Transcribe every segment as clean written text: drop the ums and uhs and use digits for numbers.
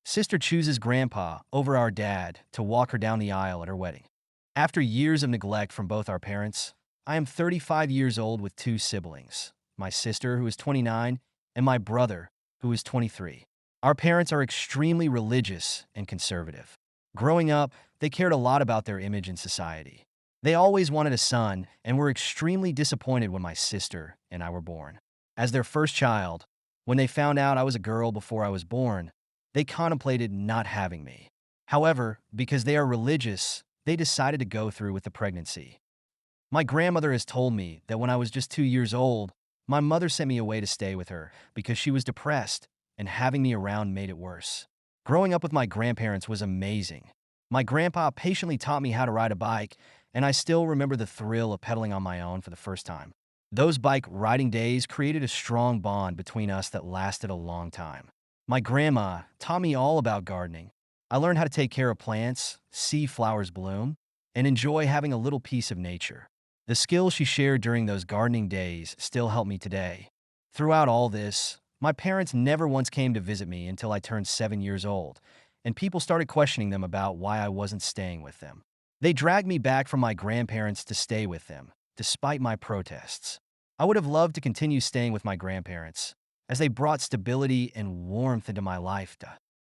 Sister chooses grandpa over our dad to walk her down the aisle at her wedding. After years of neglect from both our parents, I am 35 years old with two siblings, my sister, who is 29, and my brother, who is 23. Our parents are extremely religious and conservative. Growing up, they cared a lot about their image in society. They always wanted a son and were extremely disappointed when my sister and I were born. As their first child, when they found out I was a girl before I was born, they contemplated not having me. However, because they are religious, they decided to go through with the pregnancy. My grandmother has told me that when I was just 2 years old, my mother sent me away to stay with her because she was depressed and having me around made it worse. Growing up with my grandparents was amazing. My grandpa patiently taught me how to ride a bike, and I still remember the thrill of pedaling on my own for the first time. Those bike riding days created a strong bond between us that lasted a long time. My grandma taught me all about gardening. I learned how to take care of plants, see flowers bloom, and enjoy having a little piece of nature. The skills she shared during those gardening days still help me today. Throughout all this, my parents never once came to visit me until I turned 7 years old, and people started questioning them about why I wasn't staying with them. They dragged me back from my grandparents to stay with them, despite my protests. I would have loved to continue staying with my grandparents, as they brought stability and warmth into my life.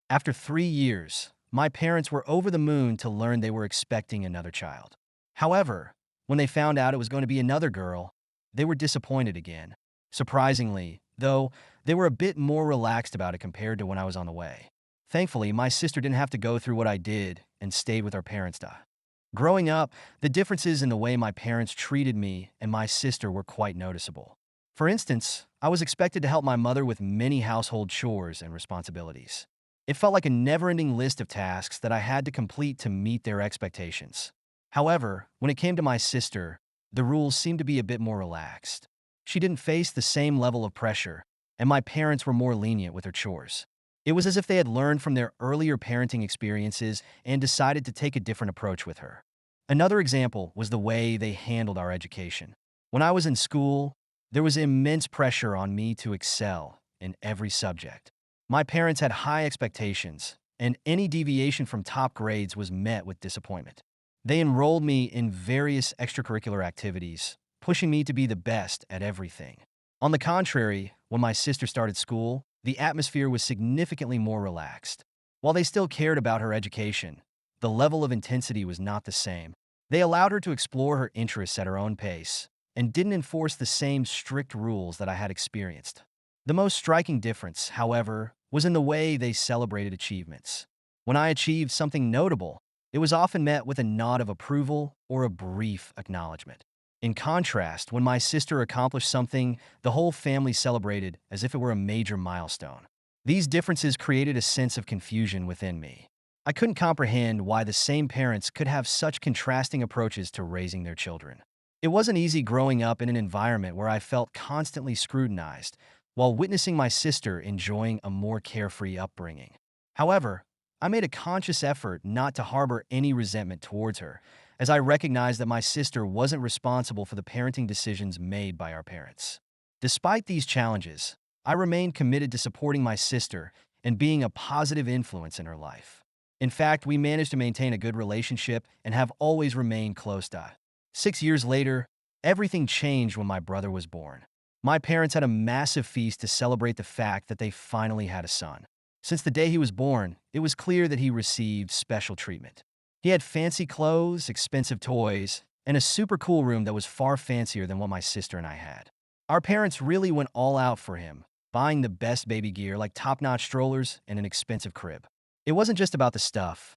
After 3 years, my parents were over the moon to learn they were expecting another child. However, when they found out it was going to be another girl, they were disappointed again. Surprisingly, though, they were a bit more relaxed about it compared to when I was on the way. Thankfully, my sister didn't have to go through what I did and stayed with our parents. Growing up, the differences in the way my parents treated me and my sister were quite noticeable. For instance, I was expected to help my mother with many household chores and responsibilities. It felt like a never-ending list of tasks that I had to complete to meet their expectations. However, when it came to my sister, the rules seemed to be a bit more relaxed. She didn't face the same level of pressure, and my parents were more lenient with her chores. It was as if they had learned from their earlier parenting experiences and decided to take a different approach with her. Another example was the way they handled our education. When I was in school, there was immense pressure on me to excel in every subject. My parents had high expectations, and any deviation from top grades was met with disappointment. They enrolled me in various extracurricular activities, pushing me to be the best at everything. On the contrary, when my sister started school, the atmosphere was significantly more relaxed. While they still cared about her education, the level of intensity was not the same. They allowed her to explore her interests at her own pace and didn't enforce the same strict rules that I had experienced. The most striking difference, however, was in the way they celebrated achievements. When I achieved something notable, it was often met with a nod of approval or a brief acknowledgement. In contrast, when my sister accomplished something, the whole family celebrated as if it were a major milestone. These differences created a sense of confusion within me. I couldn't comprehend why the same parents could have such contrasting approaches to raising their children. It wasn't easy growing up in an environment where I felt constantly scrutinized, while witnessing my sister enjoying a more carefree upbringing. However, I made a conscious effort not to harbor any resentment towards her, as I recognized that my sister wasn't responsible for the parenting decisions made by our parents. Despite these challenges, I remained committed to supporting my sister and being a positive influence in her life. In fact, we managed to maintain a good relationship and have always remained close. 6 years later, everything changed when my brother was born. My parents had a massive feast to celebrate the fact that they finally had a son. Since the day he was born, it was clear that he received special treatment. He had fancy clothes, expensive toys, and a super cool room that was far fancier than what my sister and I had. Our parents really went all out for him, buying the best baby gear like top-notch strollers and an expensive crib. It wasn't just about the stuff.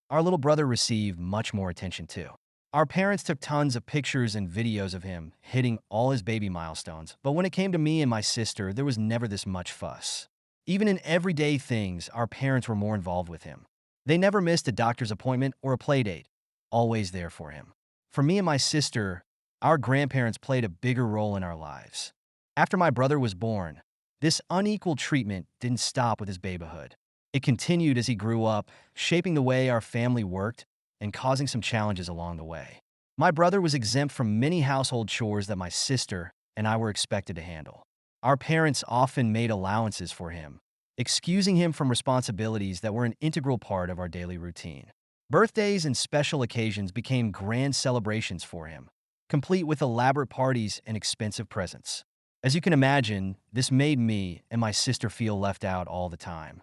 Our little brother received much more attention too. Our parents took tons of pictures and videos of him hitting all his baby milestones, but when it came to me and my sister, there was never this much fuss. Even in everyday things, our parents were more involved with him. They never missed a doctor's appointment or a play date, always there for him. For me and my sister, our grandparents played a bigger role in our lives. After my brother was born, this unequal treatment didn't stop with his babyhood. It continued as he grew up, shaping the way our family worked and causing some challenges along the way. My brother was exempt from many household chores that my sister and I were expected to handle. Our parents often made allowances for him, excusing him from responsibilities that were an integral part of our daily routine. Birthdays and special occasions became grand celebrations for him, complete with elaborate parties and expensive presents. As you can imagine, this made me and my sister feel left out all the time.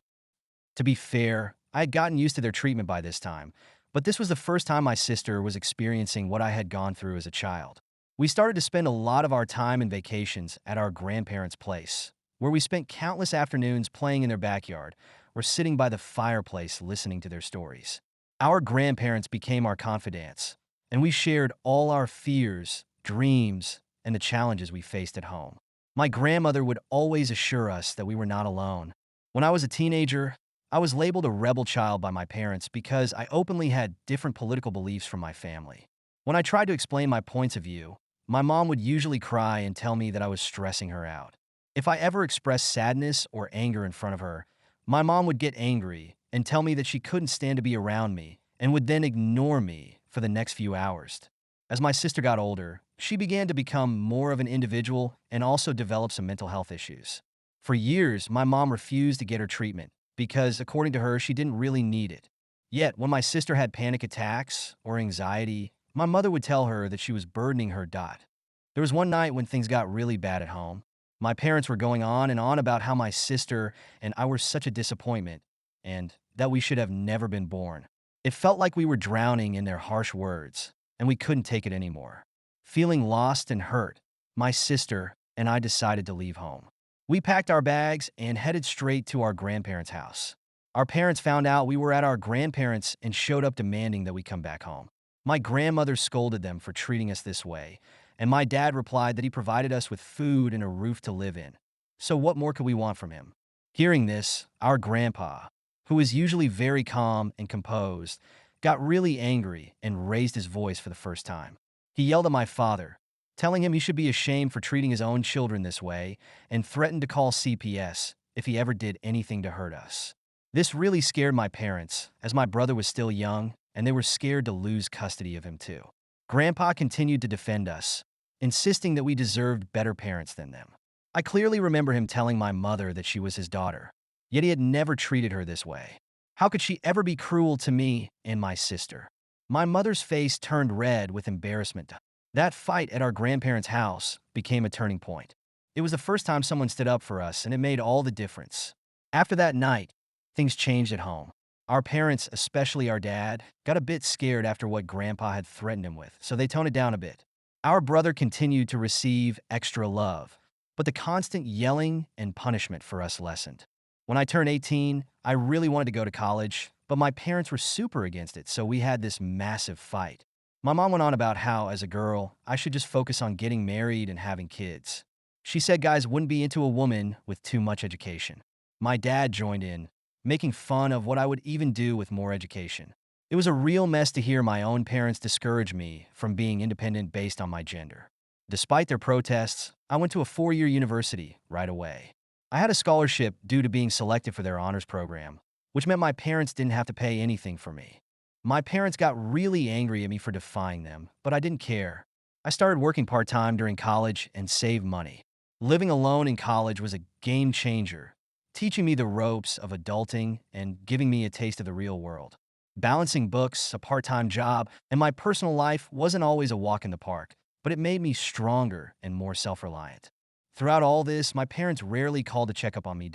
To be fair, I had gotten used to their treatment by this time, but this was the first time my sister was experiencing what I had gone through as a child. We started to spend a lot of our time and vacations at our grandparents' place, where we spent countless afternoons playing in their backyard or sitting by the fireplace listening to their stories. Our grandparents became our confidants, and we shared all our fears, dreams, and the challenges we faced at home. My grandmother would always assure us that we were not alone. When I was a teenager, I was labeled a rebel child by my parents because I openly had different political beliefs from my family. When I tried to explain my points of view, my mom would usually cry and tell me that I was stressing her out. If I ever expressed sadness or anger in front of her, my mom would get angry and tell me that she couldn't stand to be around me and would then ignore me for the next few hours. As my sister got older, she began to become more of an individual and also develop some mental health issues. For years, my mom refused to get her treatment because, according to her, she didn't really need it. Yet, when my sister had panic attacks or anxiety, my mother would tell her that she was burdening her. There was one night when things got really bad at home. My parents were going on and on about how my sister and I were such a disappointment and that we should have never been born. It felt like we were drowning in their harsh words, and we couldn't take it anymore. Feeling lost and hurt, my sister and I decided to leave home. We packed our bags and headed straight to our grandparents' house. Our parents found out we were at our grandparents' and showed up demanding that we come back home. My grandmother scolded them for treating us this way, and my dad replied that he provided us with food and a roof to live in. So what more could we want from him? Hearing this, our grandpa, who was usually very calm and composed, got really angry and raised his voice for the first time. He yelled at my father, telling him he should be ashamed for treating his own children this way, and threatened to call CPS if he ever did anything to hurt us. This really scared my parents, as my brother was still young, and they were scared to lose custody of him too. Grandpa continued to defend us, insisting that we deserved better parents than them. I clearly remember him telling my mother that she was his daughter, yet he had never treated her this way. How could she ever be cruel to me and my sister? My mother's face turned red with embarrassment. That fight at our grandparents' house became a turning point. It was the first time someone stood up for us, and it made all the difference. After that night, things changed at home. Our parents, especially our dad, got a bit scared after what Grandpa had threatened him with, so they toned it down a bit. Our brother continued to receive extra love, but the constant yelling and punishment for us lessened. When I turned 18, I really wanted to go to college, but my parents were super against it, so we had this massive fight. My mom went on about how, as a girl, I should just focus on getting married and having kids. She said guys wouldn't be into a woman with too much education. My dad joined in, making fun of what I would even do with more education. It was a real mess to hear my own parents discourage me from being independent based on my gender. Despite their protests, I went to a 4-year university right away. I had a scholarship due to being selected for their honors program, which meant my parents didn't have to pay anything for me. My parents got really angry at me for defying them, but I didn't care. I started working part-time during college and saved money. Living alone in college was a game changer, teaching me the ropes of adulting and giving me a taste of the real world. Balancing books, a part-time job, and my personal life wasn't always a walk in the park, but it made me stronger and more self-reliant. Throughout all this, my parents rarely called to check up on me.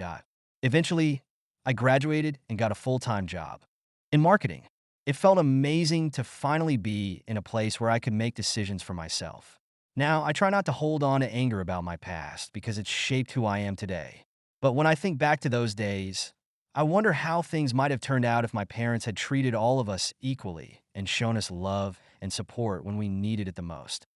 Eventually, I graduated and got a full-time job in marketing. It felt amazing to finally be in a place where I could make decisions for myself. Now, I try not to hold on to anger about my past because it's shaped who I am today. But when I think back to those days, I wonder how things might have turned out if my parents had treated all of us equally and shown us love and support when we needed it the most.